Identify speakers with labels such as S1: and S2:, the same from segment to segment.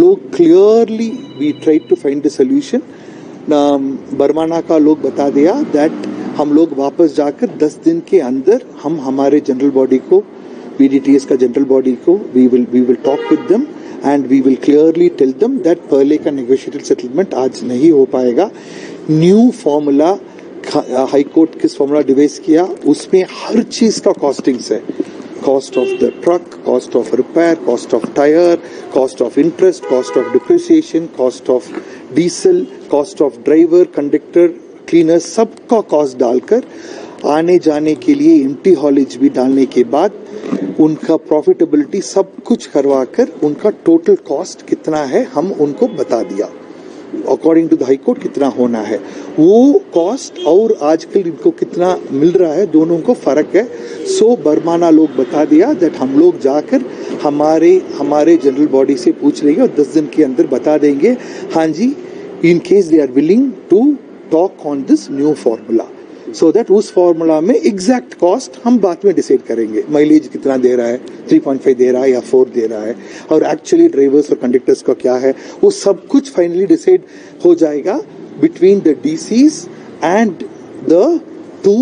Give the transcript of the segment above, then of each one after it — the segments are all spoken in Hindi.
S1: लोग clearly we try to find the solution. बरमाना का लोग बता दिया दैट हम लोग वापस जाकर 10 दिन के अंदर हम हमारे जनरल बॉडी को, BDTS का जनरल बॉडी को we will talk with them and we will clearly tell them that पहले का नेगोशिएटेड सेटलमेंट आज नहीं हो पाएगा। न्यू फॉर्मूला हाई कोर्ट किस फॉर्मूला डिवाइस किया उसमें हर चीज का कॉस्टिंग्स है। Cost of the truck, cost of repair, cost of tyre, cost of interest, cost of depreciation, cost of diesel, cost of driver, conductor, cleaner, सबका कॉस्ट डालकर आने जाने के लिए एम्प्टी हॉलेज भी डालने के बाद उनका प्रॉफिटेबिलिटी सब कुछ करवा कर उनका टोटल कॉस्ट कितना है हम उनको बता दिया। According to the high court कितना होना है वो कॉस्ट और आजकल इनको कितना मिल रहा है दोनों को फर्क है। सो बरमाना लोग बता दिया दैट हम लोग जाकर हमारे जनरल बॉडी से पूछ लेंगे और 10 दिन के अंदर बता देंगे हाँ जी in case they are willing to talk on this new formula, so that उस फॉर्मूला में एग्जैक्ट कॉस्ट हम बाद में डिसाइड करेंगे। माइलेज कितना दे रहा है, 3.5 दे रहा है या 4 दे रहा है, और एक्चुअली ड्राइवर्स और कंडक्टर्स का क्या है वो सब कुछ फाइनली डिसाइड हो जाएगा between the DCs and the two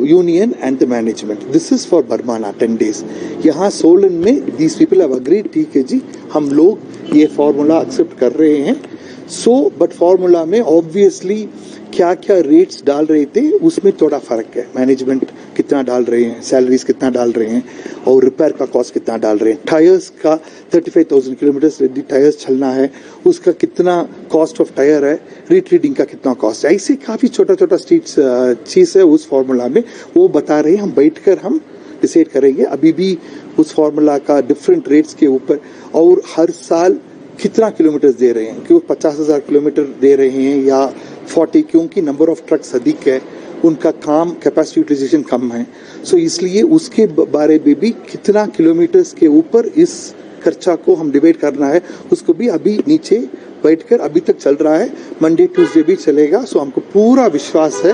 S1: union and the management. This is for बरमाना 10 days। यहाँ सोलन में दीज पीपल हैव अग्रीड, ठीक है जी हम लोग ये फॉर्मूला एक्सेप्ट कर रहे हैं। सो बट फॉर्मूला में ऑब्वियसली क्या क्या रेट्स डाल रहे थे उसमें थोड़ा फर्क है। मैनेजमेंट कितना डाल रहे हैं, सैलरीज कितना डाल रहे हैं और रिपेयर का कॉस्ट कितना डाल रहे हैं। टायर्स का 35,000 किलोमीटर यदि टायर्स चलना है उसका कितना कॉस्ट ऑफ टायर है, रीट्रीडिंग का कितना कॉस्ट है, ऐसे काफ़ी छोटा छोटा चीज़ है उस फॉर्मूला में वो बता रहे हैं। हम बैठ कर हम डिसाइड करेंगे। अभी भी उस फॉर्मूला का डिफरेंट रेट्स के ऊपर और हर साल कितना किलोमीटर दे रहे हैं, क्यों 50,000 किलोमीटर दे रहे हैं या 40, क्योंकि नंबर ऑफ ट्रक्स अधिक है, उनका काम कैपेसिटी यूटिलाइजेशन कम है। सो इसलिए उसके बारे में भी कितना किलोमीटर्स के ऊपर इस खर्चा को हम डिवाइड करना है उसको भी अभी नीचे बैठकर अभी तक चल रहा है। मंडे ट्यूसडे भी चलेगा। सो हमको पूरा विश्वास है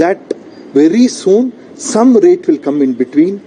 S1: that very soon some rate will come in between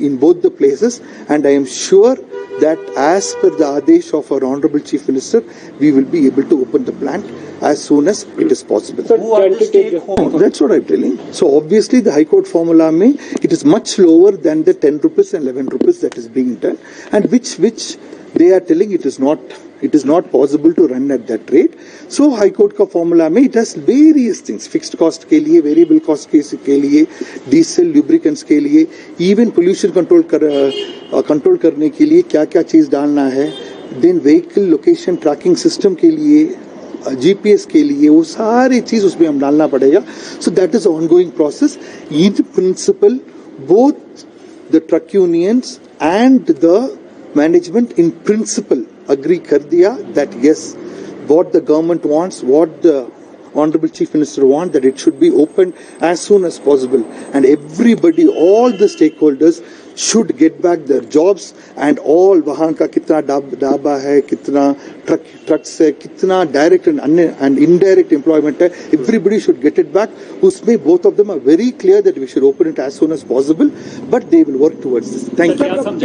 S1: in both the places, and I am sure that as per the Adesh of our Honorable Chief Minister, we will be able to open the plant as soon as it is possible. That's what I'm telling. So obviously the High Court formula mein it is much lower than the 10 rupees and 11 rupees that is being done, and which they are telling it is not possible to run at that rate. So High Court का formula में it has various things, fixed cost के लिए, variable cost के लिए, diesel lubricants के लिए, even pollution control करने के लिए क्या क्या चीज़ डालना है, then vehicle location tracking system के लिए, GPS के लिए, वो सारी चीज़ उसमें हम डालना पड़ेगा. So that is an ongoing process. In principle, both the truck unions and the management in principle agree कर दिया that yes, what the government wants, what the Honorable Chief Minister wants, that it should be opened as soon as possible, and everybody, all the stakeholders should get back their jobs, and all वहाँ का कितना डाबा है, कितना trucks है, कितना direct and indirect employment है, everybody should get it back. उसमें both of them are very clear that we should open it as soon as possible, but they will work towards this. Thank you.